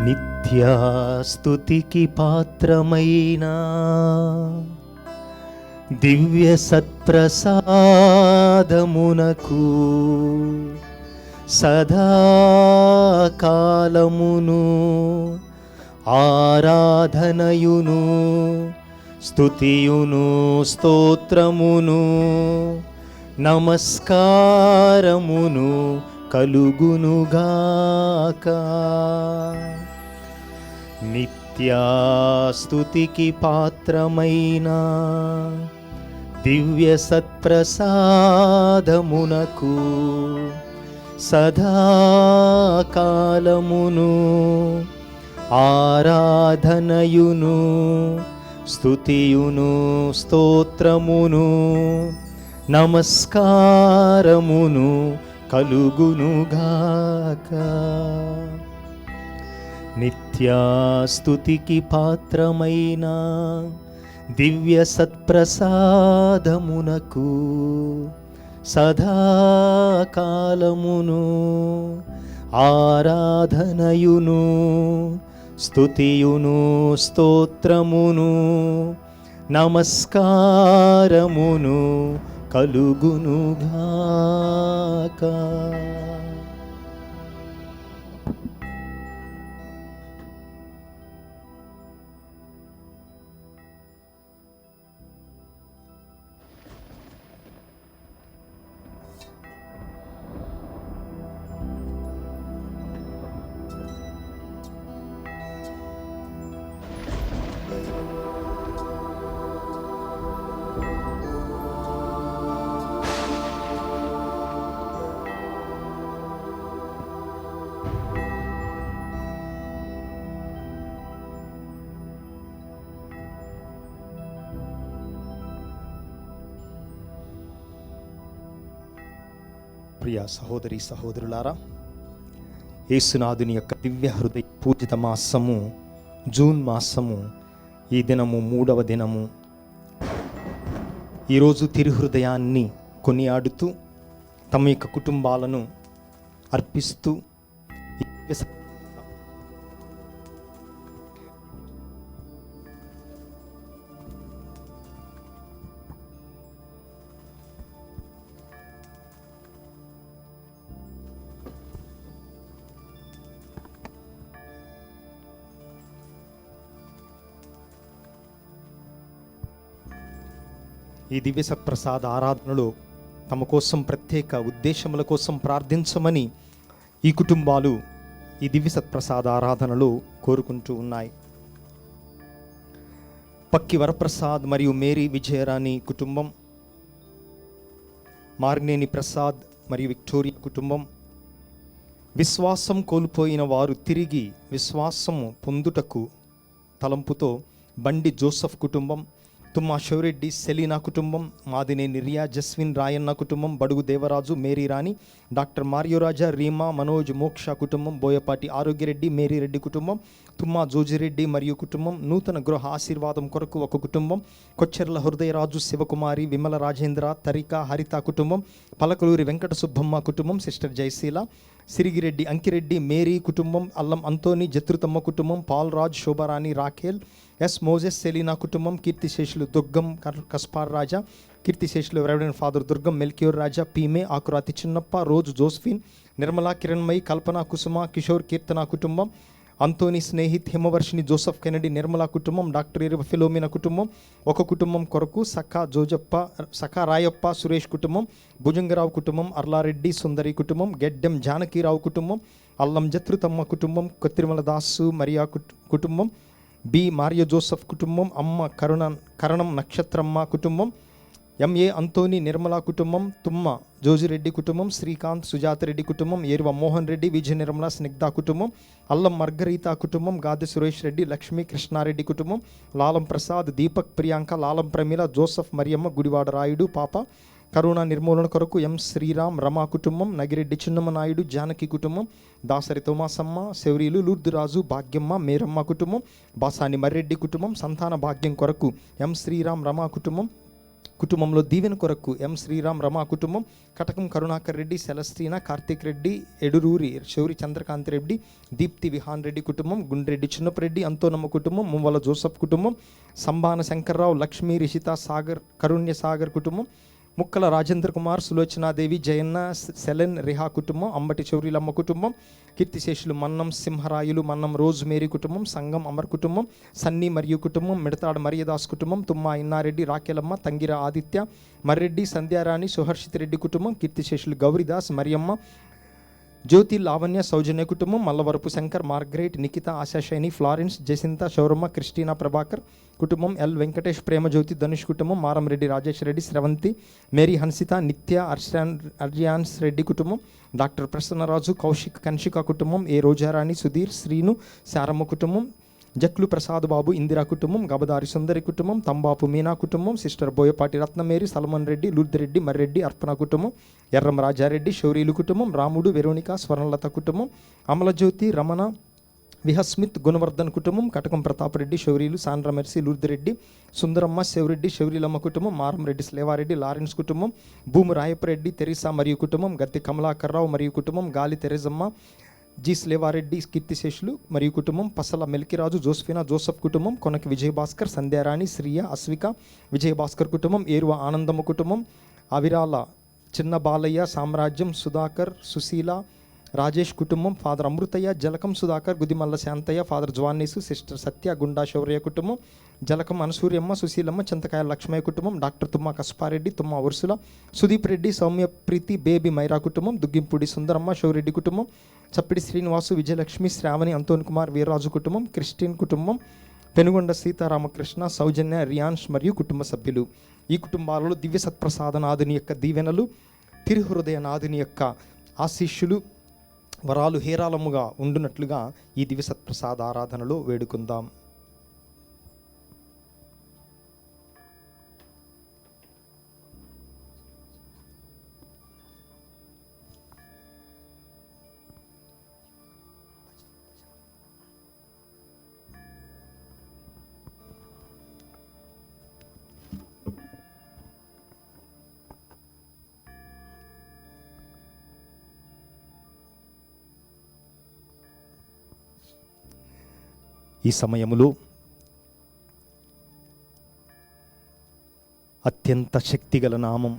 నిత్యాస్తుతికి పాత్రమైన దివ్య సత్ప్రసాదమునకు సదాకాలమును ఆరాధనయును స్తుతియును స్తోత్రమును నమస్కారమును కలుగునుగాక. నిత్యాస్తుతికి పాత్రమైన దివ్య సత్ప్రసాదమునకు సదాకాలమును ఆరాధనయును స్తుతియును స్తోత్రమును నమస్కారమును కలుగునుగాక. నిత్యాస్తుతికి పాత్రమైన దివ్య సత్ప్రసాదమునకు సదాకాలమును ఆరాధనయును స్తుతియును స్తోత్రమును నమస్కారమును కలుగునుగాక. ప్రియ సహోదరి సహోదరులారా, యేసునాథుని యొక్క దివ్య హృదయ పూజిత మాసము జూన్ మాసము ఈ దినము 3వ దినము. ఈరోజు తిరుహృదయాన్ని కొనియాడుతూ తమ యొక్క కుటుంబాలను అర్పిస్తూ ఈ దివ్య సత్ప్రసాద ఆరాధనలో తమ కోసం ప్రత్యేక ఉద్దేశముల కోసం ప్రార్థించమని ఈ కుటుంబాలు ఈ దివ్య సత్ప్రసాద ఆరాధనలో కోరుకుంటూ ఉన్నాయి. పక్కి వరప్రసాద్ మరియు మేరీ విజయరాణి కుటుంబం, మార్నేని ప్రసాద్ మరియు విక్టోరియా కుటుంబం, విశ్వాసం కోల్పోయిన వారు తిరిగి విశ్వాసము పొందుటకు తలంపుతో బండి జోసఫ్ కుటుంబం, తుమ్మా శివరెడ్డి సెలీనా కుటుంబం, మాదినేని రియా జస్విన్ రాయన్న కుటుంబం, బడుగు దేవరాజు మేరీ రాణి, డాక్టర్ మార్యోరాజా రీమా మనోజ్ మోక్ష కుటుంబం, బోయపాటి ఆరోగ్యరెడ్డి మేరీ రెడ్డి కుటుంబం, తుమ్మా జోజిరెడ్డి మరియు కుటుంబం, నూతన గృహ ఆశీర్వాదం కొరకు ఒక కుటుంబం, కొచ్చెర్ల హృదయరాజు శివకుమారి విమల రాజేంద్ర తరిక హరిత కుటుంబం, పలకలూరి వెంకట సుబ్బమ్మ కుటుంబం, సిస్టర్ జయశీల, సిరిగిరెడ్డి అంకిరెడ్డి మేరీ కుటుంబం, అల్లం అంతోని జత్రుతమ్మ కుటుంబం, Paul Raj Shobharani Rakhel, S Moses Selina కుటుంబం, కీర్తిశేషులు దుర్గం కస్పార్ రాజా, కీర్తిశేషులు రెవరెండ్ ఫాదర్ దుర్గం మెల్క్యూర్ రాజా, పీమే ఆకురాతి చిన్నప్ప, రోజు జోస్ఫిన్, నిర్మలా కిరణ్మయి, కల్పన కుసుమ, కిషోర్ కీర్తన కుటుంబం, అంతోని స్నేహిత్, హిమవర్షిని జోసఫ్ కెనడి నిర్మలా కుటుంబం, డాక్టర్ ఇరవ ఫిలోమినా కుటుంబం, ఒక కుటుంబం కొరకు సఖా రాయప్ప సురేష్ కుటుంబం, భుజంగరావు కుటుంబం, అర్లారెడ్డి సుందరి కుటుంబం, గెడ్డెం జానకీరావు కుటుంబం, అల్లం జత్రుతమ్మ కుటుంబం, కొత్తిరిమల దాసు మరియా కుటుంబం, బి మార్య జోసఫ్ కుటుంబం, అమ్మ కరణం నక్షత్రమ్మ కుటుంబం, ఎంఏ అంతోని నిర్మలా కుటుంబం, తుమ్మ జోజిరెడ్డి కుటుంబం, శ్రీకాంత్ సుజాతరెడ్డి కుటుంబం, ఏరువ మోహన్ రెడ్డి, విజయ నిర్మల స్నిగ్ధ కుటుంబం, అల్లం మార్గరీత కుటుంబం, గాది సురేష్ రెడ్డి, లక్ష్మీ కృష్ణారెడ్డి కుటుంబం, లాలం ప్రసాద్, దీపక్ ప్రియాంక, లాలం ప్రమీల, జోసఫ్ మరియమ్మ, గుడివాడ రాయుడు పాప, కరోనా నిర్మూలన కొరకు ఎం శ్రీరామ్ రమా కుటుంబం, నగిరెడ్డి చిన్నమ్మ నాయుడు జానకి కుటుంబం, దాసరి తోమాసమ్మ, శౌరీలు లూర్దురాజు, భాగ్యమ్మ, మేరమ్మ కుటుంబం, బాసాని మర్రెడ్డి కుటుంబం, సంతాన భాగ్యం కొరకు ఎం శ్రీరామ్ రమా కుటుంబం, కుటుంబంలో దీవెన కొరకు ఎం శ్రీరామ్ రమా కుటుంబం, కటకం కరుణాకర్ రెడ్డి, సెలస్టీనా, కార్తీక్ రెడ్డి, ఎడురూరి శౌరి చంద్రకాంత్ రెడ్డి, దీప్తి విహాన్ రెడ్డి కుటుంబం, గుండ్రెడ్డి చిన్నపరెడ్డి, అంతోనమ్మ కుటుంబం, మువ్వల జోసఫ్ కుటుంబం, సంబాన శంకర్రావు, లక్ష్మీ రిషిత సాగర్, కరుణ్య సాగర్ కుటుంబం, ముక్కల రాజేంద్ర కుమార్, సులోచనాదేవి, జయన్న, సెలెన్, రిహా కుటుంబం, అంబటి చౌరీలమ్మ కుటుంబం, కీర్తిశేషులు మన్నం సింహరాయులు, మన్నం రోజ్ మేరీ కుటుంబం, సంగం అమర్ కుటుంబం, సన్నీ మరియు కుటుంబం, మిడతాడు మరియదాస్ కుటుంబం, తుమ్మా ఇన్నారెడ్డి, రాకేలమ్మ, తంగిర ఆదిత్య, మర్రెడ్డి, సంధ్యారాణి, సుహర్షిత్ రెడ్డి కుటుంబం, కీర్తిశేషులు గౌరిదాస్, మరియమ్మ, జ్యోతి, లావణ్య, సౌజన్య కుటుంబం, Mallavarapu Shankar, Margaret, Nikhitha, Ashashaini, Florence, Jacinta, Shouramma, Christina Prabhakar కుటుంబం, ఎల్ వెంకటేష్, ప్రేమజ్యోతి, ధనుష్ కుటుంబం, మారంరెడ్డి రాజేష్ రెడ్డి, స్రవంతి, మేరీ, హన్సిత, నిత్య, అర్జియాన్స్ రెడ్డి కుటుంబం, డాక్టర్ ప్రసన్నరాజు, కౌశిక్, కన్షిక కుటుంబం, ఏ రోజారాణి, సుధీర్, శ్రీను, శారమ్మ కుటుంబం, జక్లు ప్రసాద్ బాబు, ఇందిరా కుటుంబం, గబదారి సుందరి కుటుంబం, తంబాపు మీనా కుటుంబం, సిస్టర్ బోయపాటి రత్నమేరి, సల్మన్ రెడ్డి, లుద్రెడ్డి, మర్రెడ్డి, అర్పణ కుటుంబం, ఎర్రం రాజారెడ్డి, శౌరీలు కుటుంబం, రాముడు, వెరోనిక, స్వర్ణలత కుటుంబం, అమలజ్యోతి, రమణ, విహస్మిత్, గుణవర్ధన్ కుటుంబం, కటకం ప్రతాపరెడ్డి, శౌరీలు, సాండ్రమెర్సి, లుద్రెడ్డి, సుందరమ్మ, శివరెడ్డి, శౌరీలమ్మ కుటుంబం, మారంరెడ్డి, స్లేవారెడ్డి, లారెన్స్ కుటుంబం, భూము రాయపరెడ్డి, తెరిసా మరియు కుటుంబం, గద్దె కమలాకర్రావు మరియు కుటుంబం, గాలి తెరెజమ్మ, జి స్లేవారెడ్డి, కీర్తిశేషులు మరియు కుటుంబం, పసల మెల్కిరాజు, జోస్ఫినా, జోసఫ్ కుటుంబం, కొనకి విజయభాస్కర్, సంధ్యారాణి, శ్రీయ, అస్విక, విజయభాస్కర్ కుటుంబం, ఏరువ ఆనందమ్మ కుటుంబం, అవిరాల చిన్న బాలయ్య, సామ్రాజ్యం, సుధాకర్, సుశీల, రాజేష్ కుటుంబం, ఫాదర్ అమృతయ్య, జలకం సుధాకర్, గుదిమల్ల శాంతయ్య, ఫాదర్ జ్వాన్నీసు, సిస్టర్ సత్య, గుండా శౌర్య కుటుంబం, జలకం అనసూర్యమ్మ, సుశీలమ్మ, చింతకాయ లక్ష్మయ్య కుటుంబం, doctor Thumma Kasparreddy, Thumma Ursula, Sudeep Reddy, Soumya Preethi, baby Myra కుటుంబం, దుగ్గింపూడి సుందరమ్మ, శౌరెడ్డి కుటుంబం, చప్పిడి శ్రీనివాసు, విజయలక్ష్మి, శ్రావణి, అంతోన్ కుమార్, వీర్రాజు కుటుంబం, క్రిస్టిన్ కుటుంబం, పెనుగొండ సీతారామకృష్ణ, సౌజన్య, రియాన్స్ మరియు కుటుంబ సభ్యులు. ఈ కుటుంబాలలో దివ్య సత్ప్రసాదనాథుని యొక్క దీవెనలు, తిరుహృదయనాథుని యొక్క ఆశీస్సులు, వరాలు హేరాళముగా ఉండునట్లుగా ఈ దివ్య సత్ప్రసాద ఆరాధనలో వేడుకుందాం. ఈ సమయములో అత్యంత శక్తిగల నామం,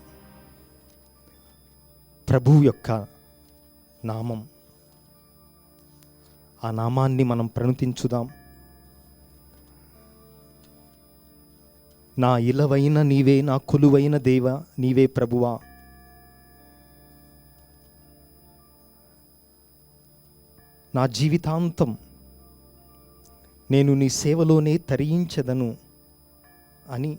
ప్రభువు యొక్క నామం, ఆ నామాన్ని మనం ప్రణుతించుదాం. నా ఇలవైన నీవే, నా కొలువైన దేవ నీవే ప్రభువా, నా జీవితాంతం నేను నీ సేవలోనే తరించెదను అని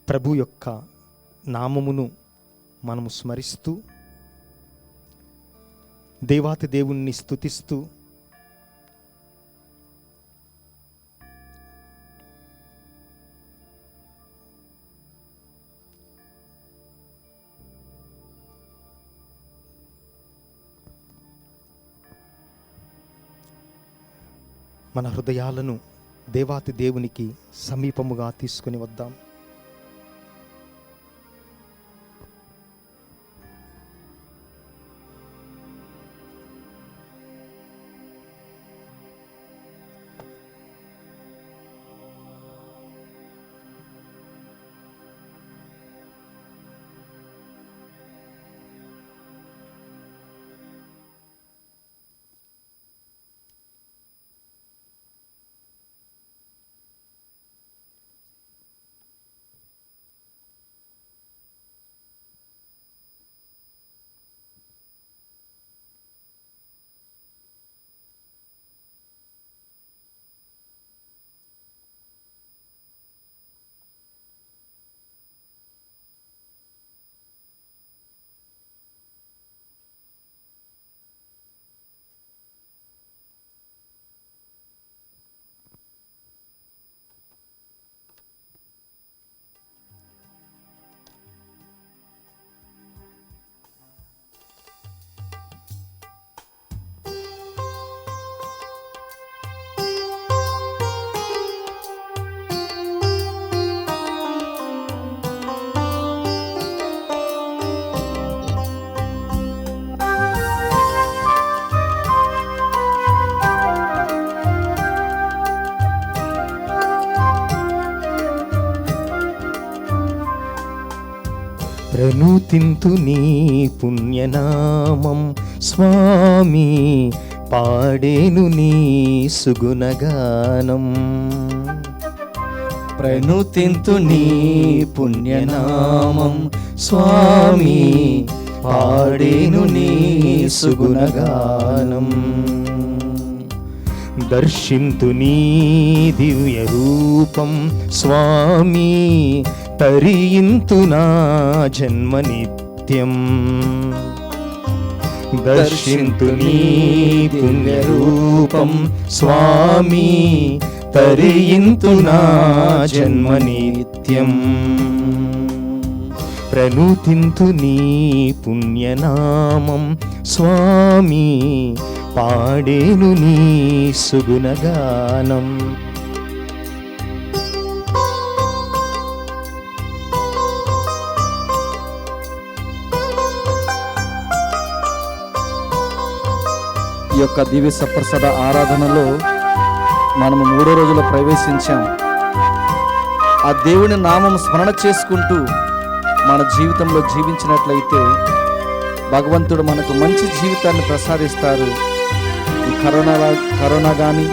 ప్రభు యొక్క నామమును మనము స్మరిస్తూ, దేవాతి దేవుణ్ణి స్తుతిస్తూ, మన హృదయాలను దేవాతి దేవునికి సమీపముగా తీసుకుని వద్దాం. ప్రణుతింతు నీ పుణ్యనామం స్వామి, పాడేను నీ సుగుణగానం. ప్రణుతింతు నీ పుణ్యనామం స్వామి, పాడేను నీ సుగుణగానం. దర్శింతు నీ దివ్య రూపం స్వామి, తరింతు నా జన్మ నిత్యం. దర్శింతు నీ దివ్య రూపం స్వామి, తరింతు నా జన్మ నిత్యం. ప్రణుతింతు నీ పుణ్యనామం స్వామి, పాడేను నీ సుగుణగానం. ఈ యొక్క దివ్య సప్రసాద ఆరాధనలో మనము 3వ రోజులో ప్రవేశించాం. ఆ దేవుని నామం స్మరణ చేసుకుంటూ మన జీవితంలో జీవించినట్లయితే భగవంతుడు మనకు మంచి జీవితాన్ని ప్రసాదిస్తారు. ఈ కరోనా కానీ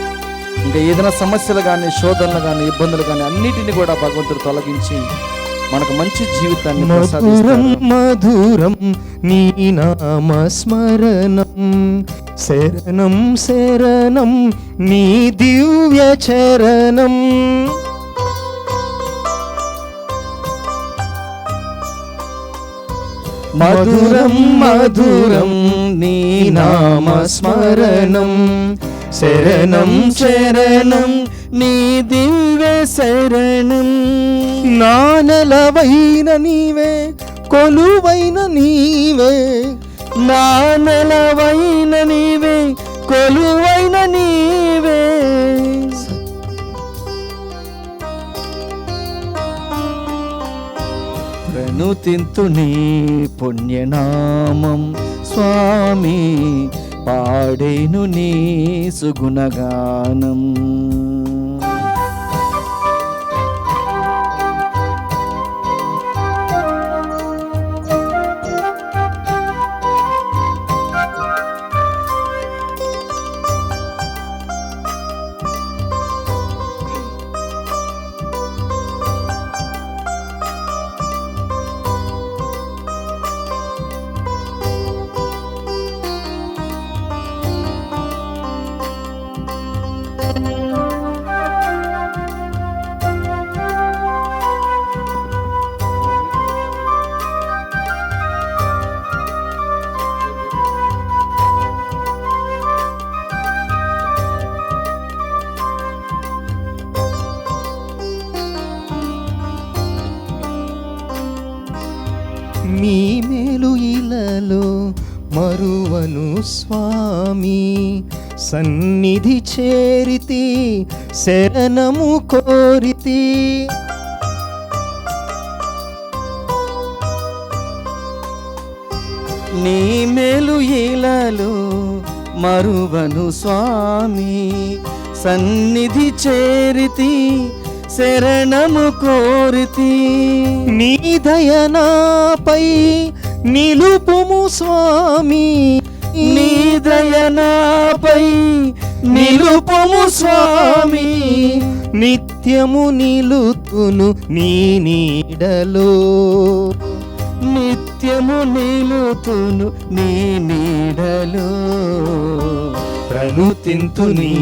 ఇంకా ఏదైనా సమస్యలు కానీ శోధనలు కానీ ఇబ్బందులు కానీ అన్నిటిని కూడా భగవంతుడు తొలగించి మనకు మంచి జీవితాన్ని ప్రసాదిస్తారు. మధురం నీ నామ స్మరణం, శరణం శరణం నీ దివ్య చరణం. మధురం మధురం నీ నామ స్మరణం, శరణం శరణం నీ దివ్య శరణం. నానెలవైన నీవే, కొలువైన నీవే, నానెలవైన నీవే, కొలువైన నీవే. ప్రణుతింతు నీ పుణ్యనామం స్వామి, పాడేను నీ సుగుణగానం. మీ మేలు ఇలలో మరువను స్వామి, సన్నిధి చేరితి శరణము కోరితి. నీ మేలు ఇలలో మరువను స్వామి, సన్నిధి చేరితి శరణము కోరితి. నీ దయనాపై నిలుపుము స్వామి, నీ దయనాపై నిలుపుము స్వామి. నిత్యము నిలుతును నీ నీడలో, నిత్యము నిలుతును నీ నీడలో. ప్రణుతింతు నీ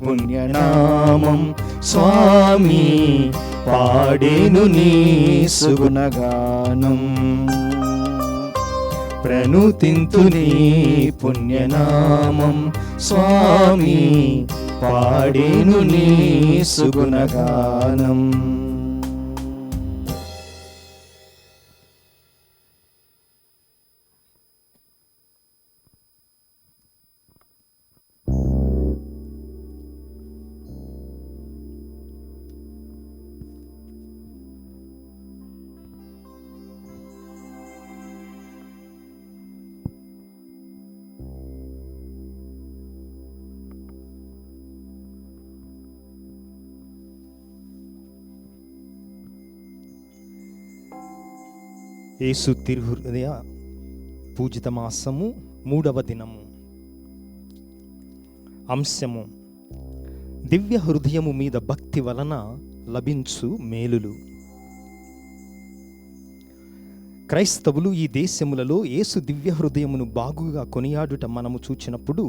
పుణ్యనామం స్వామి, పాడేను నీ సుగుణగానం. ప్రణుతింతు నీ పుణ్యనామం స్వామి, పాడేను నీ సుగుణగానం. యేసు తిరుహృదయ పూజిత మాసము 3వ దినము. అంశము: దివ్య హృదయము మీద భక్తి వలన లభించు మేలులు. క్రైస్తవులు ఈ దేశములలో యేసు దివ్య హృదయమును బాగుగా కొనియాడుట మనము చూచినప్పుడు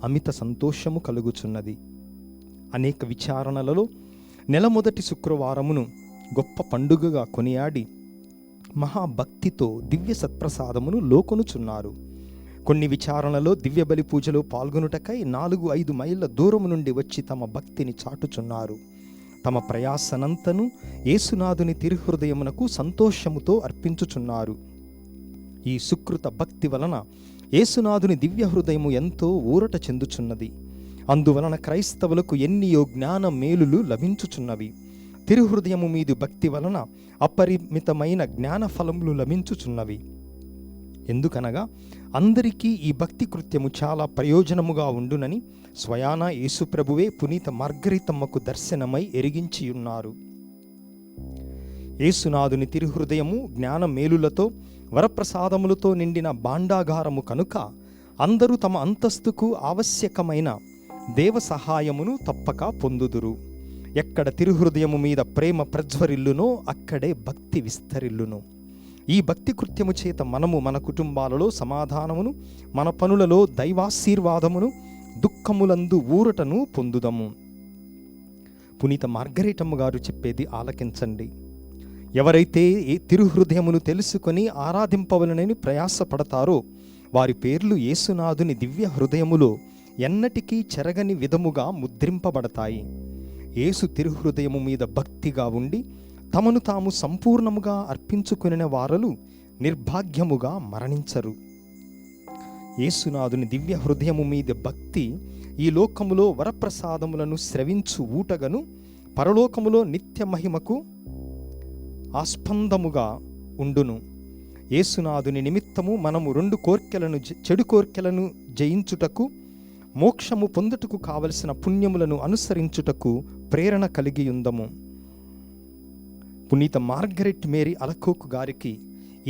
అమిత సంతోషము కలుగుచున్నది. అనేక విచారణలలో నెల మొదటి శుక్రవారమును గొప్ప పండుగగా కొనియాడి మహాభక్తితో దివ్య సత్ప్రసాదమును లోకొనుచున్నారు. కొన్ని విచారణలో దివ్య బలి పూజలో పాల్గొనుటకై 4-5 మైళ్ళ దూరము నుండి వచ్చి తమ భక్తిని చాటుచున్నారు. తమ ప్రయాసనంతను యేసునాథుని తిరుహృదయమునకు సంతోషముతో అర్పించుచున్నారు. ఈ సుకృత భక్తి వలన యేసునాథుని దివ్య హృదయము ఎంతో ఊరట చెందుచున్నది. అందువలన క్రైస్తవులకు ఎన్నియో జ్ఞాన మేలులు లభించుచున్నవి. తిరుహృదయము మీది భక్తి వలన అపరిమితమైన జ్ఞాన ఫలములు లభించుచున్నవి. ఎందుకనగా అందరికీ ఈ భక్తి కృత్యము చాలా ప్రయోజనముగా ఉండునని స్వయాన యేసుప్రభువే పునీత మార్గరితమ్మకు దర్శనమై ఎరిగించియున్నారు. యేసునాథుని తిరుహృదయము జ్ఞాన మేలులతో వరప్రసాదములతో నిండిన భాండాగారము కనుక అందరూ తమ అంతస్తుకు ఆవశ్యకమైన దేవ సహాయమును తప్పక పొందుదురు. ఎక్కడ తిరుహృదయము మీద ప్రేమ ప్రజ్వరిల్లునో అక్కడే భక్తి విస్తరిల్లును. ఈ భక్తి కృత్యము చేత మనము మన కుటుంబాలలో సమాధానమును, మన పనులలో దైవాశీర్వాదమును, దుఃఖములందు ఊరటను పొందుదము. పునీత మార్గరేటమ్మ గారు చెప్పేది ఆలకించండి. ఎవరైతే ఈ తిరుహృదయమును తెలుసుకొని ఆరాధింపవలనని ప్రయాసపడతారో వారి పేర్లు యేసునాథుని దివ్య హృదయములో ఎన్నటికీ చెరగని విధముగా ముద్రింపబడతాయి. యేసు తిరుహృదయము మీద భక్తిగా ఉండి తమను తాము సంపూర్ణముగా అర్పించుకునే వారలు నిర్భాగ్యముగా మరణించరు. యేసునాథుని దివ్య హృదయము మీద భక్తి ఈ లోకములో వరప్రసాదములను స్రవించు ఊటగను, పరలోకములో నిత్య మహిమకు ఆస్పందముగా ఉండును. యేసునాథుని నిమిత్తము మనము చెడు కోర్కెలను జయించుటకు, మోక్షము పొందుటకు కావలసిన పుణ్యములను అనుసరించుటకు ప్రేరణ కలిగి ఉందము. పునీత మార్గరెట్ మేరీ అలకోకు గారికి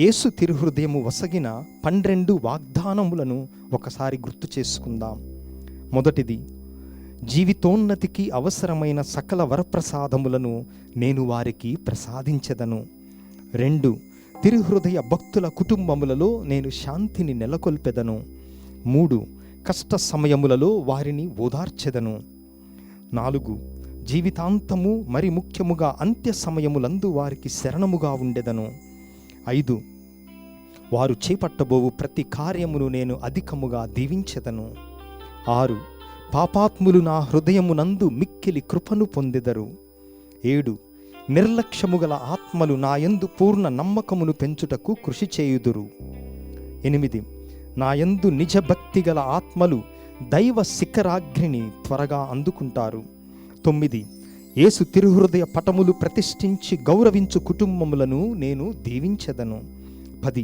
యేసు తిరుహృదయము వసగిన 12 వాగ్దానములను ఒకసారి గుర్తు చేసుకుందాం. మొదటిది, జీవితోన్నతికి అవసరమైన సకల వరప్రసాదములను నేను వారికి ప్రసాదించెదను. 2, తిరుహృదయ భక్తుల కుటుంబములలో నేను శాంతిని నెలకొల్పెదను. 3, కష్ట సమయములలో వారిని ఓదార్చెదను. 4, జీవితాంతము మరి ముఖ్యముగా అంత్య సమయములందు వారికి శరణముగా ఉండెదను. 5, వారు చేపట్టబోవు ప్రతి కార్యమును నేను అధికముగా దీవించెదను. 6, పాపాత్ములు నా హృదయమునందు మిక్కిలి కృపను పొందెదరు. 7, నిర్లక్ష్యము గల ఆత్మలు నా యందు పూర్ణ నమ్మకమును పెంచుటకు కృషి చేయుదురు. 8, నా యందు నిజభక్తి గల ఆత్మలు దైవ శిఖరాగ్నిని త్వరగా అందుకుంటారు. 9, యేసు తిరుహృదయ పటములు ప్రతిష్ఠించి గౌరవించు కుటుంబములను నేను దీవించెదను. 10,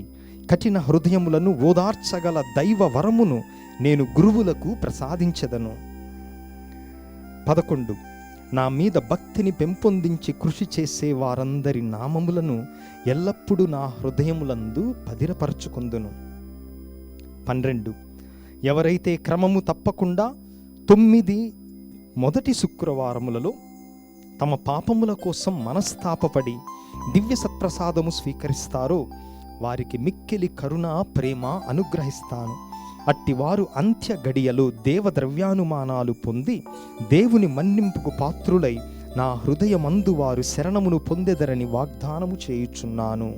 కఠిన హృదయములను ఓదార్చగల దైవ వరమును నేను గురువులకు ప్రసాదించెదను. 11, నా మీద భక్తిని పెంపొందించి కృషి చేసే వారందరి నామములను ఎల్లప్పుడూ నా హృదయములందు భద్రపరచుకొందును. 12, ఎవరైతే క్రమము తప్పకుండా 9 మొదటి శుక్రవారములలో తమ పాపముల కోసం మనస్తాపపడి దివ్య సత్ప్రసాదము స్వీకరిస్తారో వారికి మిక్కిలి కరుణ, ప్రేమ అనుగ్రహిస్తాను. అట్టివారు అంత్య గడియలో దేవద్రవ్యానుమానాలు పొంది దేవుని మన్నింపుకు పాత్రులై నా హృదయమందు వారు శరణమును పొందెదరని వాగ్దానము చేయుచున్నాను.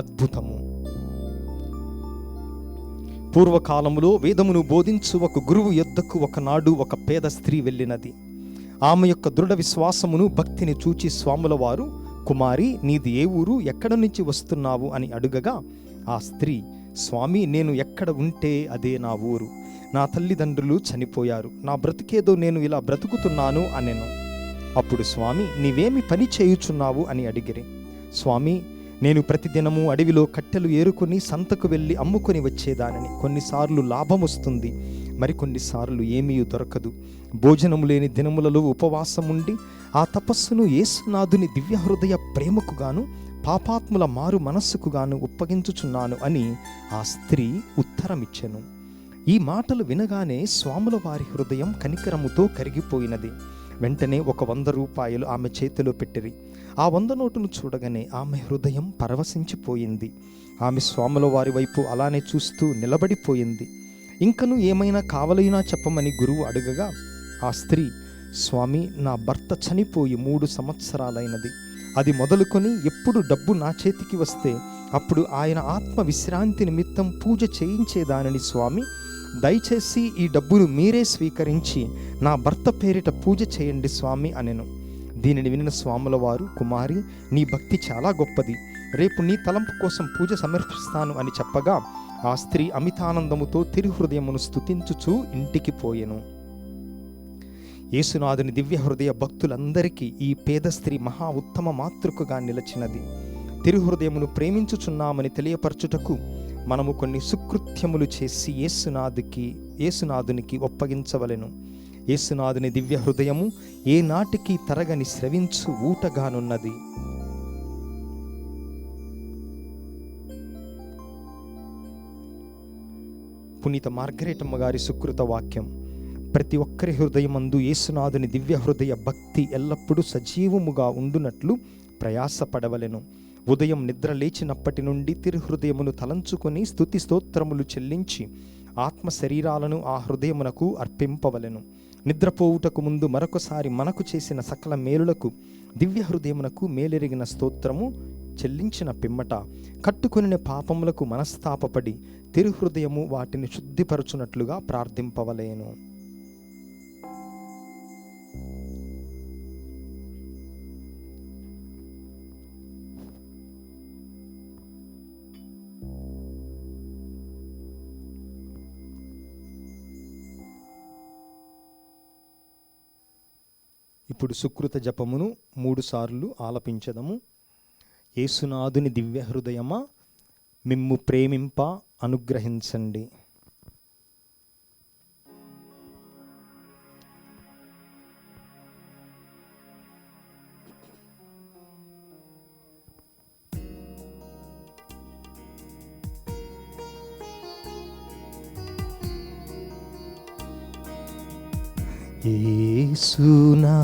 అద్భుతము! పూర్వకాలములో వేదమును బోధించు ఒక గురువు యొద్దకు ఒకనాడు ఒక పేద స్త్రీ వెళ్ళినది. ఆమె యొక్క దృఢ విశ్వాసమును, భక్తిని చూచి స్వాముల వారు, కుమారి, నీది ఏ ఊరు, ఎక్కడ నుంచి వస్తున్నావు అని అడుగగా ఆ స్త్రీ, స్వామి, నేను ఎక్కడ ఉంటే అదే నా ఊరు. నా తల్లిదండ్రులు చనిపోయారు. నా బ్రతికేదో నేను ఇలా బ్రతుకుతున్నాను అనెను. అప్పుడు స్వామి, నీవేమి పని చేయుచున్నావు అని అడిగిరి. స్వామి, నేను ప్రతిదినము అడవిలో కట్టెలు ఏరుకొని సంతకు వెళ్ళి అమ్ముకొని వచ్చేదానని. కొన్నిసార్లు లాభం వస్తుంది, మరికొన్నిసార్లు ఏమీ దొరకదు. భోజనము లేని దినములలో ఉపవాసం ఉండి ఆ తపస్సును యేసునాథుని దివ్య హృదయ ప్రేమకు గాను పాపాత్ముల మారు మనస్సుకు గాను ఒప్పగించుచున్నాను అని ఆ స్త్రీ ఉత్తరమిచ్చెను. ఈ మాటలు వినగానే స్వాముల వారి హృదయం కనికరముతో కరిగిపోయినది. వెంటనే 100 రూపాయలు ఆమె చేతిలో పెట్టిరి. ఆ 100 నోటును చూడగానే ఆమె హృదయం పరవశించిపోయింది. ఆమె స్వాముల వారి వైపు అలానే చూస్తూ నిలబడిపోయింది. ఇంకను ఏమైనా కావలైనా చెప్పమని గురువు అడగగా ఆ స్త్రీ, స్వామి, నా భర్త చనిపోయి 3 సంవత్సరాలైనది. అది మొదలుకొని ఎప్పుడు డబ్బు నా చేతికి వస్తే అప్పుడు ఆయన ఆత్మ విశ్రాంతి నిమిత్తం పూజ చేయించేదానని స్వామి, దయచేసి ఈ డబ్బును మీరే స్వీకరించి నా భర్త పేరిట పూజ చేయండి స్వామి అనెను. దీనిని వినిన స్వాముల వారు, కుమారి, నీ భక్తి చాలా గొప్పది, రేపు నీ తలంపు కోసం పూజ సమర్పిస్తాను అని చెప్పగా ఆ స్త్రీ అమితానందముతో తిరుహృదయమును స్తుతించుచూ ఇంటికి పోయెను. యేసునాథుని దివ్య హృదయ భక్తులందరికీ ఈ పేద స్త్రీ మహా ఉత్తమ మాతృకగా నిలచినది. తిరుహృదయమును ప్రేమించుచున్నామని తెలియపరచుటకు మనము కొన్ని సుకృత్యములు చేసి యేసునాథునికి ఒప్పగించవలెను. యేసునాథుని దివ్య హృదయము ఏ నాటికి తరగని స్రవించు ఊటగానున్నది. పునీత మార్గరేటమ్మ గారి సుకృత వాక్యం: ప్రతి ఒక్కరి హృదయమందు యేసునాథుని దివ్య హృదయ భక్తి ఎల్లప్పుడూ సజీవముగా ఉండునట్లు ప్రయాసపడవలెను. ఉదయం నిద్ర లేచినప్పటి నుండి తిరుహృదయమును తలంచుకొని స్తుతి స్తోత్రములు చెల్లించి ఆత్మ శరీరాలను ఆ హృదయమునకు అర్పింపవలెను. నిద్రపోవుటకు ముందు మరొకసారి మనకు చేసిన సకల మేలులకు దివ్య హృదయమునకు మేలెరిగిన స్తోత్రము చెల్లించిన పిమ్మట కట్టుకొనిన పాపములకు మనస్తాపపడి తిరుహృదయము వాటిని శుద్ధిపరచునట్లుగా ప్రార్థింపవలేను. ఇప్పుడు సుకృత జపమును 3 సార్లు ఆలపించదము. యేసునాథుని దివ్య హృదయమా, మిమ్ము ప్రేమింప అనుగ్రహించండి.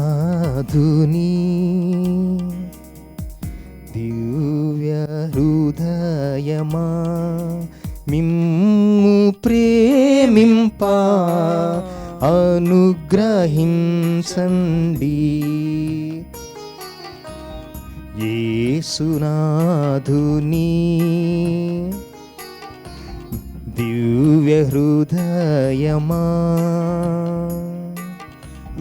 యేసునాథుని దివ్య హృదయమా, మిమ్ము ప్రేమింప అనుగ్రహించండి. యేసునాథుని దివ్య హృదయమా,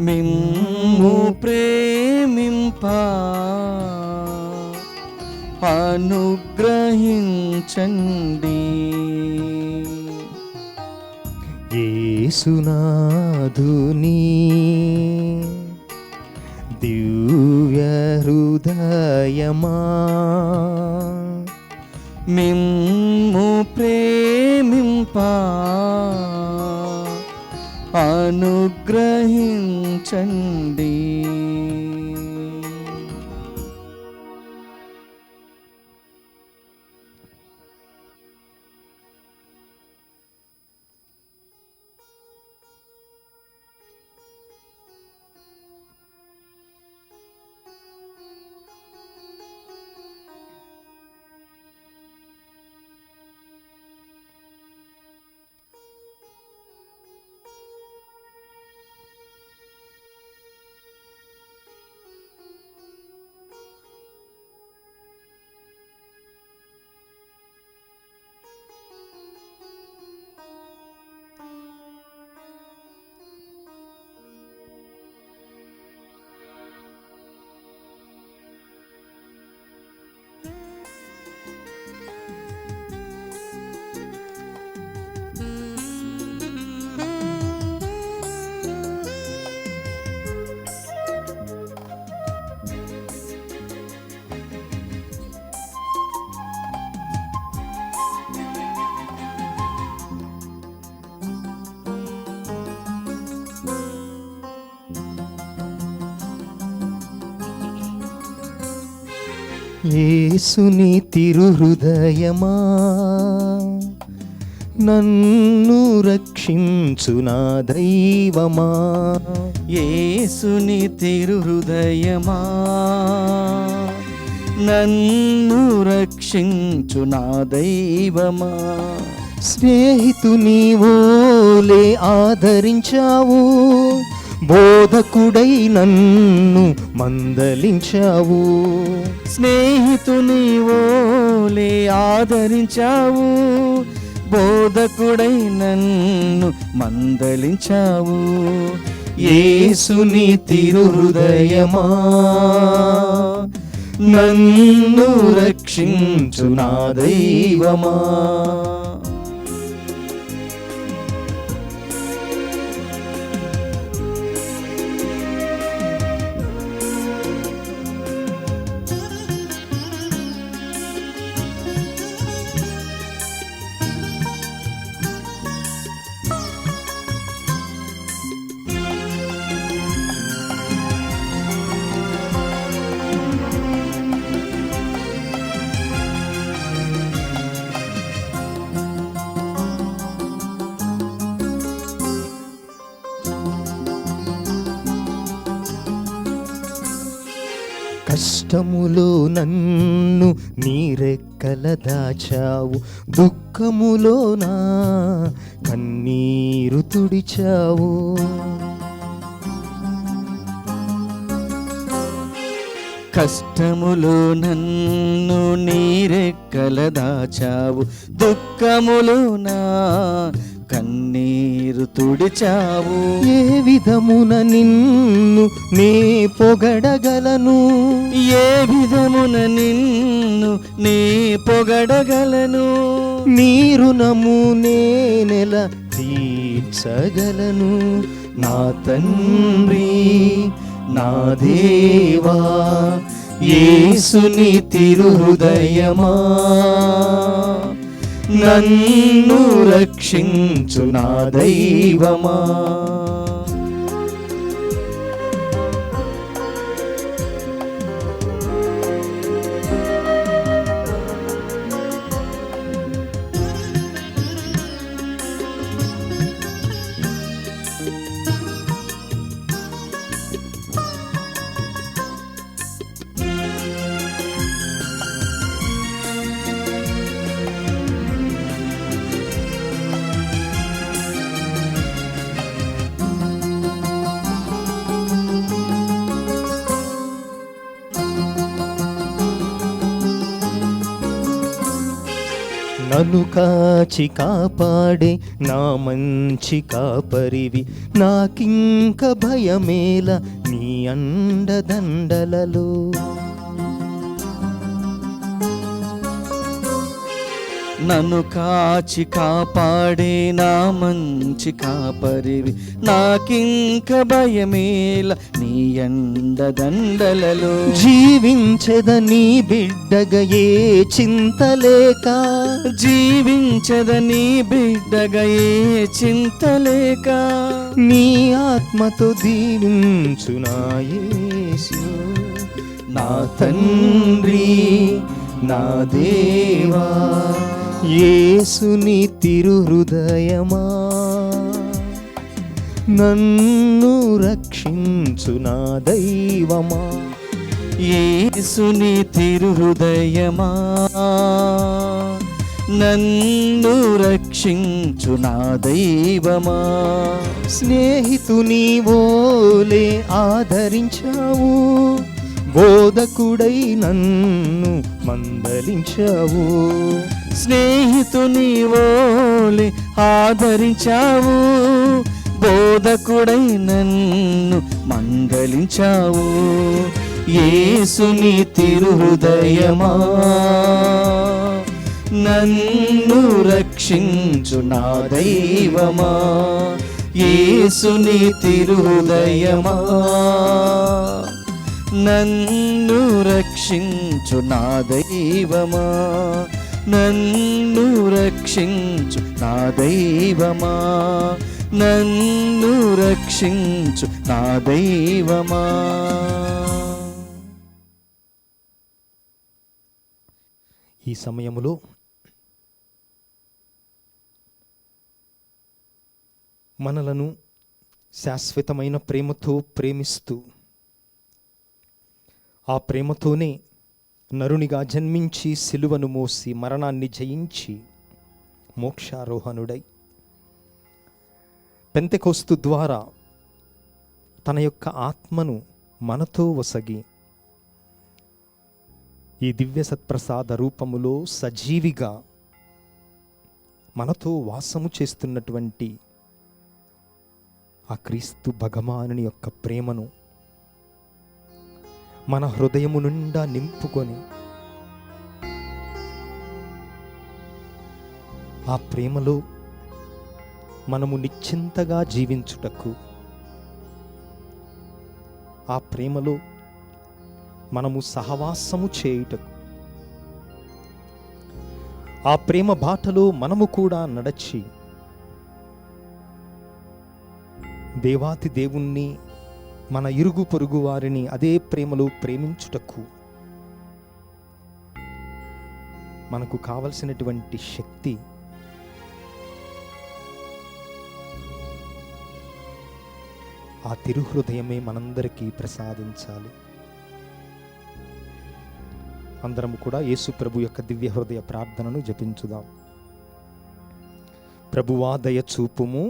మిమ్ము ప్రేమింప అనుగ్రహించండి. యేసునాథుని దివ్య హృదయమా, మిమ్ము ప్రేమింప అనుగ్రహించండి. యేసుని తిరుహృదయమా, నన్ను రక్షించు నా దైవమా. యేసుని తిరుహృదయమా, నన్ను రక్షించు నా దైవమా. స్నేహితుని వోలే ఆదరించావు, బోధకుడై నన్ను మందలించావు. స్నేహితుని వోలే ఆదరించావు, బోధకుడై నన్ను మందలించావు. యేసుని తిరుహృదయమా, నన్ను రక్షించు నా దైవమా. కష్టములో నన్ను నీరెక్కల దాచావు, దుఃఖములో నా కన్నీరు తుడిచావు. కష్టములో నన్ను నీరెక్కల దాచావు, దుఃఖములో నా కన్నీరు తుడిచావు. ఏ విధమున నిన్ను నే పొగడగలను, ఏ విధమున నిన్ను నే పొగడగలను. నీ రుణము నేనెల తీర్చగలను. నా తండ్రి నా దేవా, యేసుని తిరుహృదయమా, నన్ను రక్షించు నా దైవమా. నన్ను కాచి కాపాడే నా మంచి కాపరివి, నాకింక భయమేల నీ అండదండలలో. నన్ను కాచి కాపాడే నా మంచి కాపరివి, నాకింక భయమేల నీ అండదండలలో. జీవించెద నీ బిడ్డగా ఏ చింతలేక, జీవించద నీ బిడ్డగా ఏ చింతలేక. నీ ఆత్మతో దీవించు నా యేసు. నా తండ్రి నా దేవా, యేసుని తిరుహృదయమా, నన్ను రక్షించు నా దైవమా. యేసుని తిరుహృదయమా, నన్ను రక్షించు నా దైవమా. స్నేహితుని వోలే ఆదరించావు, బోధకుడై నన్ను మందలించావు. స్నేహితుని వోలే ఆదరించావు, బోధకుడై నన్ను మందలించావు. యేసుని తిరుహృదయమా, నన్ను రక్షించు నా దైవమా. యేసుని తిరుహృదయమా, నన్ను రక్షించు నా దైవమా. నన్ను రక్షించు నా దైవమా, నన్ను రక్షించు నా దైవమా. ఈ సమయములో మనలను శాశ్వతమైన ప్రేమతో ప్రేమిస్తూ ఆ ప్రేమతోనే నరునిగా జన్మించి సిలువను మోసి మరణాన్ని జయించి మోక్షారోహణుడై పెంతెకొస్తు ద్వారా తన యొక్క ఆత్మను మనతో వసగి ఈ దివ్య సత్ప్రసాద రూపములో సజీవిగా మనతో వాసము చేస్తున్నటువంటి ఆ క్రీస్తు భగవానుని యొక్క ప్రేమను మన హృదయము నిండా నింపుకొని ఆ ప్రేమలో మనము నిశ్చింతగా జీవించుటకు, ఆ ప్రేమలో మనము సహవాసము చేయుటకు, ఆ ప్రేమ బాటలో మనము కూడా నడచి దేవాతి దేవుణ్ణి మన ఇరుగు పొరుగు వారిని అదే ప్రేమలో ప్రేమించుటకు మనకు కావలసినటువంటి శక్తి ఆ తిరుహృదయమే మనందరికీ ప్రసాదించాలి. అందరము కూడా యేసు ప్రభు యొక్క దివ్య హృదయ ప్రార్థనను జపించుదాం. ప్రభువా దయచూపుము,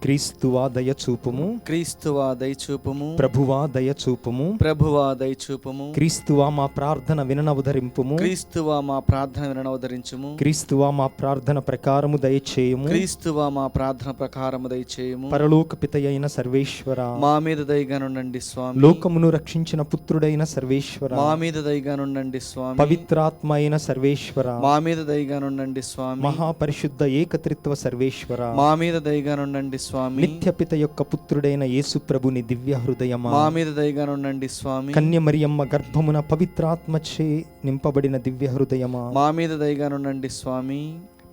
క్రీస్తువా దయచూపుము, క్రీస్తువా దయచూపుము, ప్రభువా దయచూపుము, ప్రభువా దయచూపుము, క్రీస్తువా మా ప్రార్థన విననవదరింపుము, క్రీస్తువా మా ప్రార్థన వినవదరించుము, క్రీస్తువా మా ప్రార్థన ప్రకారము దయచేయము, క్రీస్తువా మా ప్రార్థన ప్రకారము దయచేయము. పరలోక పితయైన సర్వేశ్వర, మా మీద దయగానుండండి స్వామి. లోకమును రక్షించిన పుత్రుడైన సర్వేశ్వర, మా మీద దయగానుండండి స్వామి. పవిత్రాత్మ అయిన సర్వేశ్వర, మా మీద దయగానుండండి స్వామి. మహాపరిశుద్ధ ఏకత్రిత్వ సర్వేశ్వర, మా మీద దయగానుండండి స్వామి. నిత్యపిత యొక్క పుత్రుడైన యేసు ప్రభుని దివ్య హృదయమా, మా మీద దయగానుండండి స్వామి. కన్య మరియమ్మ గర్భమున పవిత్రాత్మచే నింపబడిన దివ్య హృదయమా, మా మీద దయగానుండండి స్వామి.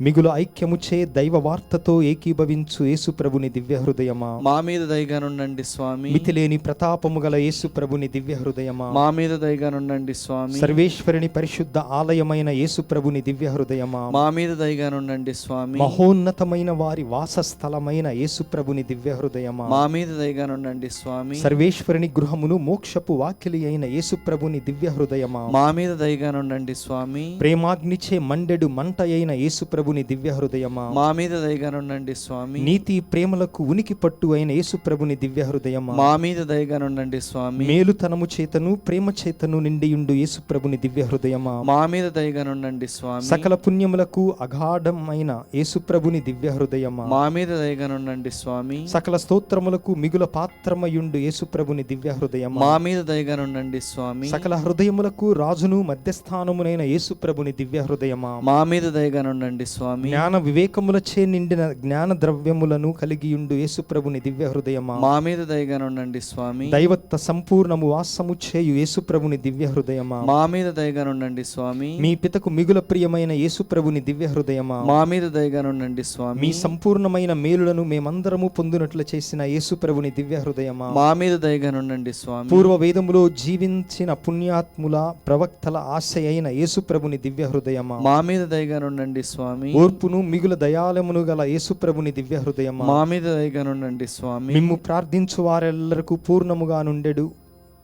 మిగులు ఐక్యముచే దైవ వార్తతో ఏకీభవించు యేసు ప్రభుని దివ్య హృదయమా, మా మీద దయగానుండండి స్వామి. మితిలేని ప్రతాపము గల యేసు ప్రభుని దివ్య హృదయమా, మా మీద దయగానుండండి స్వామి. సర్వేశ్వరుని పరిశుద్ధ ఆలయమైన యేసు ప్రభుని దివ్య హృదయమా, మా మీద దయగానుండండి స్వామి. మహోన్నతమైన వారి వాసస్థలమైన యేసు ప్రభుని దివ్య హృదయమా, మా మీద దయగానుండండి స్వామి. సర్వేశ్వరుని గృహమును మోక్షపు వాకిలి అయిన యేసు ప్రభుని దివ్య హృదయమా, మా మీద దయగానుండండి స్వామి. ప్రేమాగ్నిచే మండెడు మంట అయిన యేసు ప్రభుని దివ్య హృదయమా, మా మీద దయగానుండండి స్వామి. నీతి ప్రేమలకు ఉనికి పట్టు అయిన యేసు ప్రభుని దివ్య హృదయమా, మా మీద దయగానుండండి స్వామి. మేలుతనము చేతను ప్రేమ చేతను నిండియుండు యేసు ప్రభుని దివ్య హృదయమా, మా మీద దయగానుండండి స్వామి. సకల పుణ్యములకు అగాఢమైన యేసు ప్రభుని దివ్య హృదయమా, మా మీద దయగానుండండి స్వామి. సకల స్తోత్రములకు మిగుల పాత్రమయుండు యేసు ప్రభుని దివ్య హృదయమా, మా మీద దయగానుండండి స్వామి. సకల హృదయములకు రాజును మధ్యస్థానమునైన యేసు ప్రభుని దివ్య హృదయమా, మా మీద దయగానుండండి స్వామి. జ్ఞాన వివేకములచే నిండిన జ్ఞాన ద్రవ్యములను కలిగియుండు యేసు ప్రభుని దివ్య హృదయమా, మా మీద దయగానుండండి స్వామి. దైవత్వ సంపూర్ణము వాసము చేయు యేసు ప్రభుని దివ్య హృదయమా, మా మీద దయగానుండండి స్వామి. మీ పితకు మిగుల ప్రియమైన యేసు ప్రభుని దివ్య హృదయమా, మా మీద దయగానుండండి స్వామి. మీ సంపూర్ణమైన మేలులను మేమందరము పొందునట్లు చేసిన యేసు ప్రభుని దివ్య హృదయమా, మా మీద దయగానుండండి స్వామి. పూర్వ వేదములో జీవించిన పుణ్యాత్ముల ప్రవక్తల ఆశ అయిన యేసు ప్రభుని దివ్య హృదయమా, మా మీద దయగానుండండి స్వామి. ఓర్పును మిగుల దయాళమును గల యేసు ప్రభుని దివ్య హృదయమా, మా మీద దయగానుండండి స్వామి. మిమ్ము ప్రార్థించు వారెల్లరకు పూర్ణముగా నుండెడు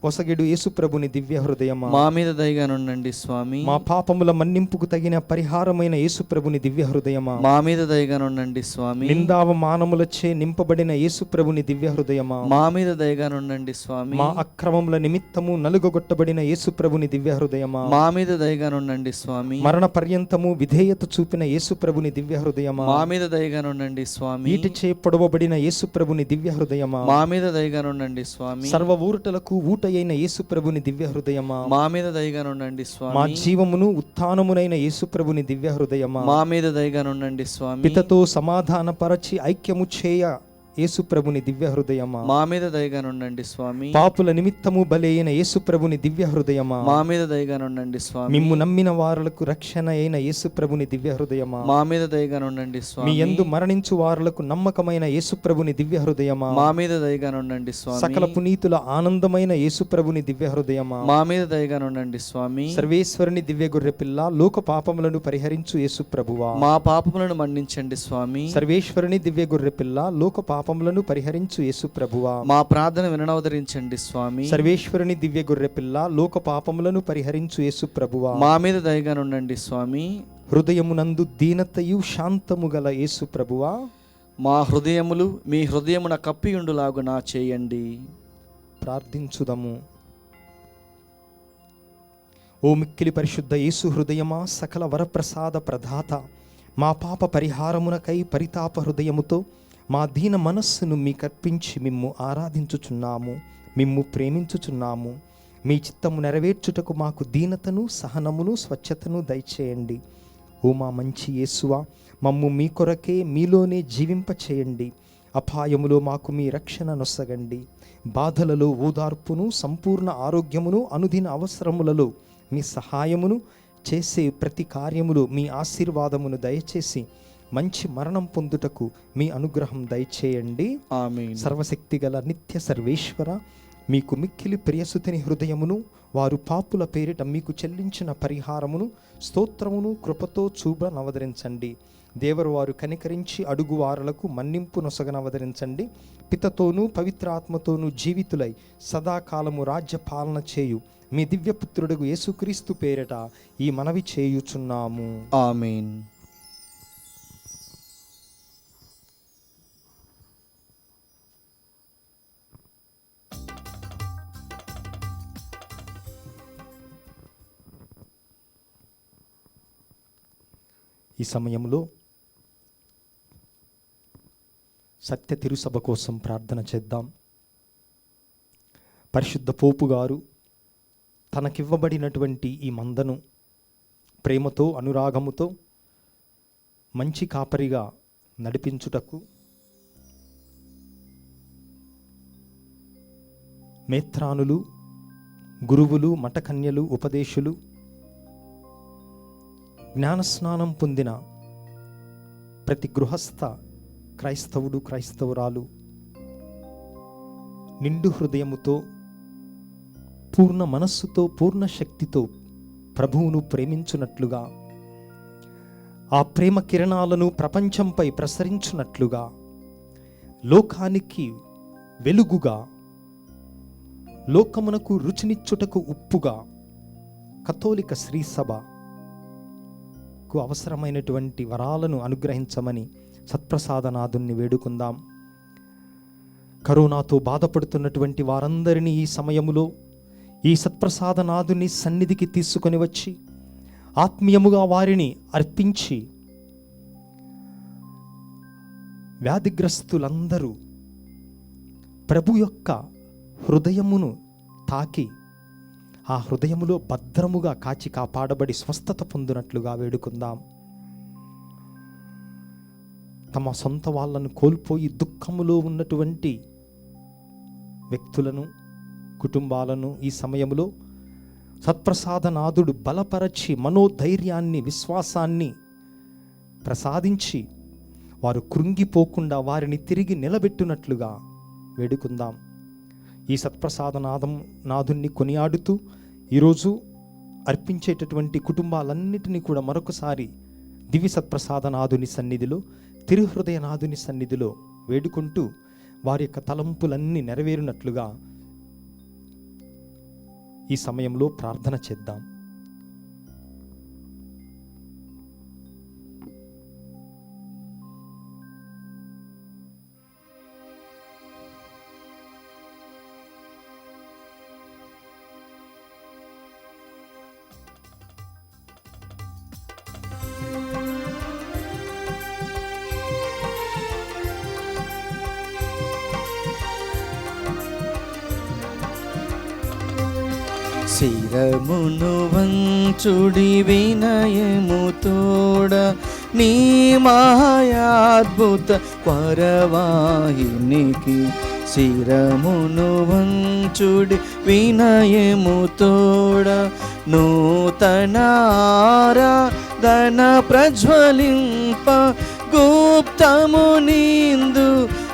ఒసగెడు యేసు ప్రభుని దివ్య హృదయమా, మా మీద దయగానుండండి స్వామి. మా పాపముల మన్నింపుకు తగిన పరిహారమైన యేసు ప్రభుని దివ్య హృదయమా, మా మీద దయగానుండండి స్వామి. నిందావమానములచే నింపబడిన యేసు ప్రభుని దివ్య హృదయమా, మా మీద దయగానుండండి స్వామి. మా అక్రమముల నిమిత్తము నలుగొట్టబడిన యేసు ప్రభుని దివ్య హృదయమా, మా మీద దయగానుండండి స్వామి. మరణ పర్యంతము విధేయత చూపిన యేసు ప్రభుని దివ్య హృదయమా, మా మీద దయగానుండండి స్వామి. ఈటిచే పొడవబడిన యేసు ప్రభుని దివ్య హృదయమా, మా మీద దయగానుండండి స్వామి. సర్వ ఊరటలకు ఊట అయిన యేసు ప్రభుని దివ్య హృదయమా, మా మీద దయగానుండండి మా స్వామి. జీవమును ఉత్థానమునైన యేసు ప్రభుని దివ్య హృదయమా, మా మీద దయగానుండండి స్వామి. పితతో సమాధానపరచి ఐక్యము చేయ యేసుప్రభుని దివ్య హృదయమా, మా మీద దయగా నుండండి స్వామి. పాపుల నిమిత్తము బలైన యేసుప్రభుని దివ్య హృదయమా, మా మీద దయగా నుండండి స్వామి. మిమ్ము నమ్మిన వారులకు రక్షణ అయిన యేసుప్రభుని దివ్య హృదయమా, మా మీద దయగా నుండండి మీ స్వామి. యందు మరణించు వారులకు నమ్మకమైన యేసుప్రభుని దివ్య హృదయమా, మా మీద దయగా నుండండి స్వామి. సకల పునీతుల ఆనందమైన యేసుప్రభుని దివ్య హృదయమా, మా మీద దయగా నుండండి స్వామి. సర్వేశ్వరుని దివ్య గొర్రెపిల్ల లోక పాపములను పరిహరించు యేసుప్రభువా, మా పాపములను మన్నించండి స్వామి. సర్వేశ్వరుని దివ్య గొర్రెపిల్ల లోక పాపములను పరిహరించు యేసుప్రభువా, మా ప్రార్థన వినవదరించండి స్వామి. సర్వేశ్వరుని దివ్య గొర్రెపిల్ల లోక పాపములను పరిహరించు యేసుప్రభువా, మా మీద దయగా నుండండి స్వామి. హృదయమునందు దీనతయు శాంతము గల యేసుప్రభువా, మా హృదయములు మీ హృదయమున కప్పియుండులాగునా చేయండి. ప్రార్థించుదము. ఓ మిక్కిలి పరిశుద్ధ యేసు హృదయమా, సకల వరప్రసాద ప్రదాత, మా పాప పరిహారమునకై పరితాప హృదయముతో మా దీన మనస్సును మీకర్పించి మిమ్ము ఆరాధించుచున్నాము, మిమ్ము ప్రేమించుచున్నాము. మీ చిత్తము నెరవేర్చుటకు మాకు దీనతను, సహనమును, స్వచ్ఛతను దయచేయండి. ఓ మా మంచి యేసువా, మమ్ము మీ కొరకే మీలోనే జీవింపచేయండి. అపాయములో మాకు మీ రక్షణ నొసగండి. బాధలలో ఓదార్పును, సంపూర్ణ ఆరోగ్యమును, అనుదిన అవసరములలో మీ సహాయమును, చేసే ప్రతి కార్యములో మీ ఆశీర్వాదమును దయచేసి మంచి మరణం పొందుటకు మీ అనుగ్రహం దయచేయండి. ఆమేన్. సర్వశక్తిగల నిత్య సర్వేశ్వర, మీకు మిక్కిలి ప్రియసుతుని హృదయమును, వారు పాపుల పేరిట మీకు చెల్లించిన పరిహారమును, స్తోత్రమును కృపతో చూపనవదరించండి. దేవరు వారు కనికరించి అడుగువారులకు మన్నింపు నొసగనవదరించండి. పితతోనూ పవిత్రాత్మతోనూ జీవితులై సదాకాలము రాజ్య పాలన చేయు మీ దివ్యపుత్రుడుగు యేసుక్రీస్తు పేరిట ఈ మనవి చేయుచున్నాము. ఆమేన్. ఈ సమయంలో సత్య తిరుసభ కోసం ప్రార్థన చేద్దాం. పరిశుద్ధ పోపు గారు తనకివ్వబడినటువంటి ఈ మందను ప్రేమతో, అనురాగముతో మంచి కాపరిగా నడిపించుటకు మేత్రానులు, గురువులు, మఠకన్యలు, ఉపదేశులు, జ్ఞానస్నానం పొందిన ప్రతి గృహస్థ క్రైస్తవుడు, క్రైస్తవురాలు నిండు హృదయముతో, పూర్ణ మనస్సుతో, పూర్ణ శక్తితో ప్రభువును ప్రేమించున్నట్లుగా, ఆ ప్రేమ కిరణాలను ప్రపంచంపై ప్రసరించున్నట్లుగా, లోకానికి వెలుగుగా, లోకమునకు రుచినిచ్చుటకు ఉప్పుగా కథోలిక శ్రీసభకు అవసరమైనటువంటి వరాలను అనుగ్రహించమని సత్ప్రసాదనాథుణ్ణి వేడుకుందాం. కరోనాతో బాధపడుతున్నటువంటి వారందరినీ ఈ సమయములో ఈ సత్ప్రసాదనాథుని సన్నిధికి తీసుకొని వచ్చి ఆత్మీయముగా వారిని అర్పించి, వ్యాధిగ్రస్తులందరూ ప్రభు యొక్క హృదయమును తాకి ఆ హృదయములో భద్రముగా కాచి కాపాడబడి స్వస్థత పొందినట్లుగా వేడుకుందాం. తమ సొంత వాళ్ళను కోల్పోయి దుఃఖములో ఉన్నటువంటి వ్యక్తులను, కుటుంబాలను ఈ సమయంలో సత్ప్రసాదనాథుడు బలపరచి మనోధైర్యాన్ని, విశ్వాసాన్ని ప్రసాదించి వారు కృంగిపోకుండా వారిని తిరిగి నిలబెట్టినట్లుగా వేడుకుందాం. ఈ సత్ప్రసాదనాథుణ్ణి కొనియాడుతూ ఈరోజు అర్పించేటటువంటి కుటుంబాలన్నిటినీ కూడా మరొకసారి దివ్య సత్ప్రసాదనాథుని సన్నిధిలో, తిరుహృదయనాథుని సన్నిధిలో వేడుకుంటూ వారి యొక్క తలంపులన్నీ నెరవేరినట్లుగా ఈ సమయంలో ప్రార్థన చేద్దాం. శిరమును వంచుడి వినయము తోడ నీ మాయాద్భుత వరవాహినికి శిరమును వంచుడి వినయము తోడ నూతన ఆరాధన ప్రజ్వలింప గుప్తము నిందు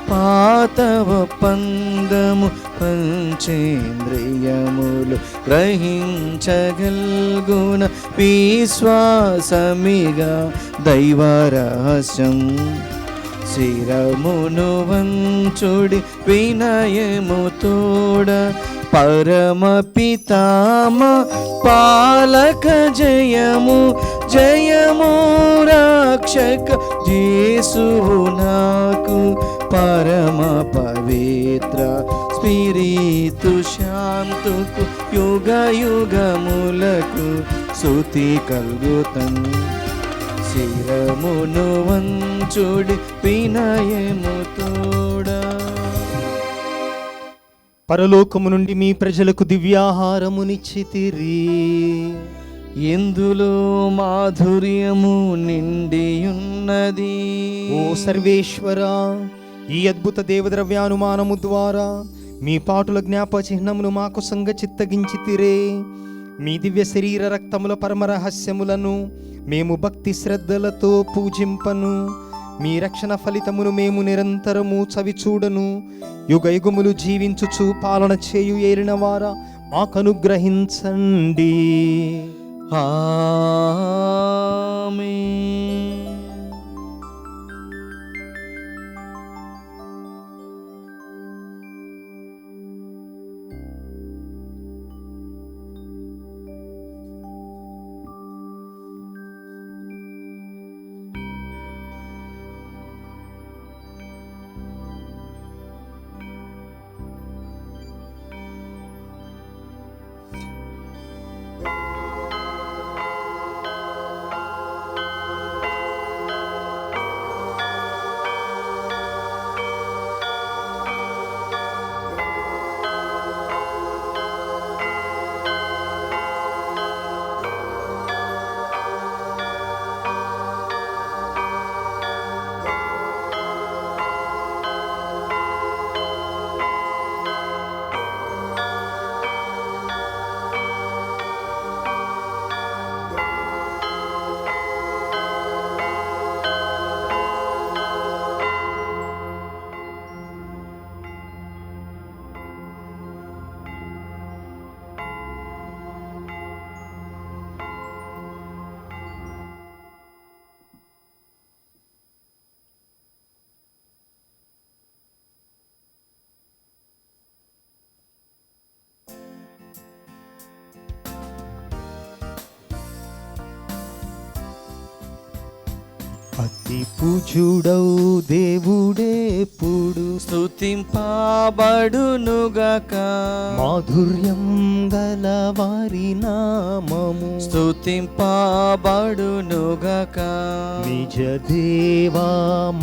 పాతవ పందము పంచేంద్రియములు గ్రహించగల్గున విశ్వాసమిగా దైవ రహస్యం శిరమును వంచుడి వినయము తోడ పరమ పితామ పాలక జయము జయము రక్షక యేసువు నాకు పరమ పవిత్ర స్పిరితు శాంతుకు యుగ యుగములకు స్తుతి కల్గుతన్ శిరమును వంచుడి వినయము తోడా. పరలోకము నుండి మీ ప్రజలకు దివ్యాహారమునిచ్చితిరి, ఎందులో మాధుర్యము నిండియున్నది. ఓ సర్వేశ్వర, ఈ అద్భుత దేవద్రవ్యానుమానము ద్వారా మీ పాటుల జ్ఞాప చిహ్నమును మాకు సంగచిత్తగించితిరే. మీ దివ్య శరీర రక్తముల పరమ రహస్యములను మేము భక్తి శ్రద్ధలతో పూజింపను. మీ రక్షణ ఫలితమును మేము నిరంతరము చవిచూడను. యుగ యుగములు జీవించుచు పాలన చేయు ఏలిన వారా మాకు అనుగ్రహించండి. ఆమేన్. అతి పూజుడవు దేవుడెప్పుడు స్తుతింపబడునుగాక. మాధుర్యం గల వారి నామము స్తుతింపబడునుగాక. నిజ దేవా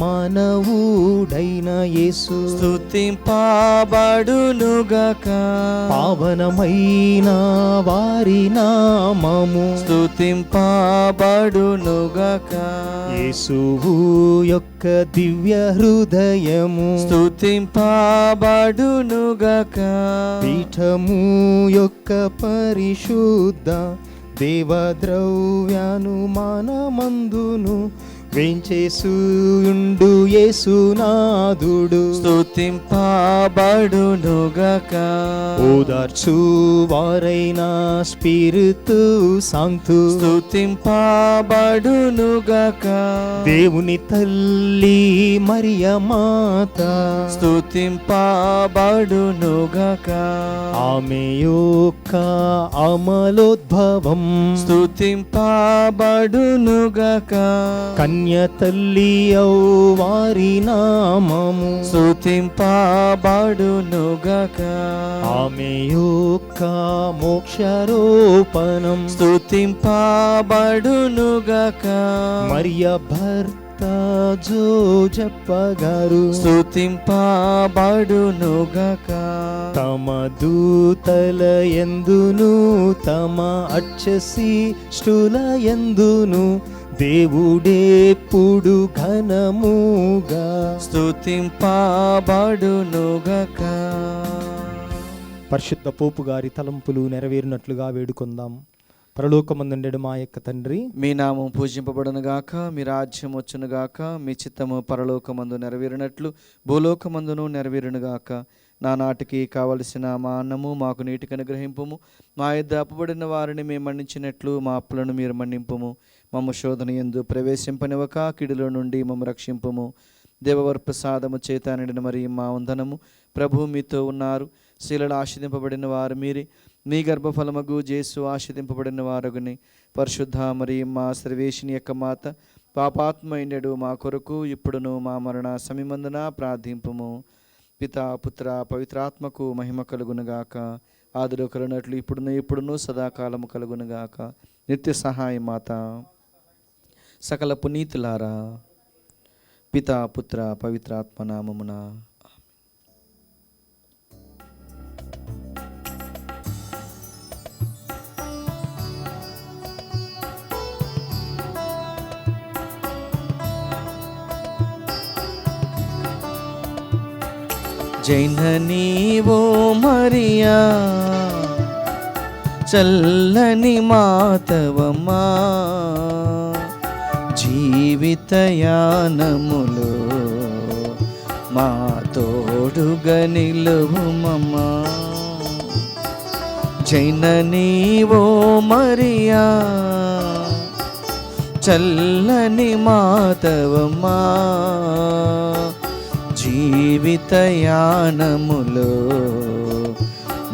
మానవుడైన యేసు స్తుతింపబడునుగాక. పావనమైన వారి నామము స్తుతింపబడునుగాక. యేసువు యొక్క దివ్య హృదయము స్తుతింపబడునుగాక. పీఠము యొక్క పరిశుద్ధ దేవద్రవ్యానుమానమందును వేంచేసుయుండు యేసునాథుడు స్తుతింపబడునుగాక. ఓదార్చు వారైన స్పిరితు సాంతు స్తుతింపబడునుగాక. దేవుని తల్లి మరియ మాత స్తుతింపబడునుగాక. ఆమె యొక్క అమలోద్భవం స్తుతింపబడునుగాక. కన్య తల్లి ఔ వారి నామము స్తుతింపబడునుగాక. ఆమె యొక్క మోక్షారోపణం స్తుతింపబడునుగాక. మరియ భర్త జో చెప్పగారు స్తుతింపబడునుగాక. తమ దూతల ఎందును తమ అక్షశిష్టుల ఎందును దేవుడెప్పుడు ఘనముగా స్తుతింపబడునుగాక. పరిశుద్ధ పోపు గారి తలంపులు నెరవేరినట్లుగా వేడుకొందాం. పరలోకమందుండెడు మా యొక్క తండ్రి, మీ నామం పూజింపబడునుగాక, మీ రాజ్యం వచ్చునుగాక, మీ చిత్తము పరలోకమందు నెరవేరినట్లు భూలోకమందును నెరవేరునుగాక. నానాటికి కావలసిన మా అన్నము మాకు నీటికి అనుగ్రహింపుము. మా యొద్ద అప్పుబడిన వారిని మేము మన్నించినట్లు మా అప్పులను మీరు మన్నింపుము. మమ్మ శోధన యందు ప్రవేశింపనివ్వక కీడులో నుండి మమ్మ రక్షింపుము. దేవవర ప్రసాదము చేత నిండిన మరి మా వందనము. ప్రభువు మీతో ఉన్నారు, శీలలు ఆశీర్వదింపబడిన వారు మీరే, మీ గర్భఫలమగు జేసు ఆశీర్వదింపబడిన వారగుని. పరిశుద్ధ మరి మా సర్వేషిని యొక్క మాత, పాపాత్మైండెడు మా కొరకు ఇప్పుడును మా మరణ సమయమందున ప్రార్థింపుము. పితా పుత్ర పవిత్రాత్మకు మహిమ కలుగునుగాక. ఆదిలో కలుగునట్లు ఇప్పుడును సదాకాలము కలుగునుగాక. నిత్య సహాయ మాత, సకల పునీతులారా, పితా పుత్ర పవిత్రాత్మ నామమున. జైనని ఓ మరియా, చల్లని మాతవమ్మా, జీవితయానములో మా తోడుగా నిలువుమమ్మా. జైనని ఓ మరియా, చల్లని మాతవమ్మా, జీవితయానములో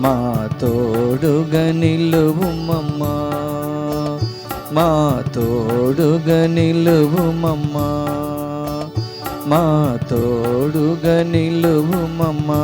మా తోడుగా నిలువుమమ్మా, మా తోడుగా నిలువుమమ్మా, మా తోడుగా నిలువుమమ్మా.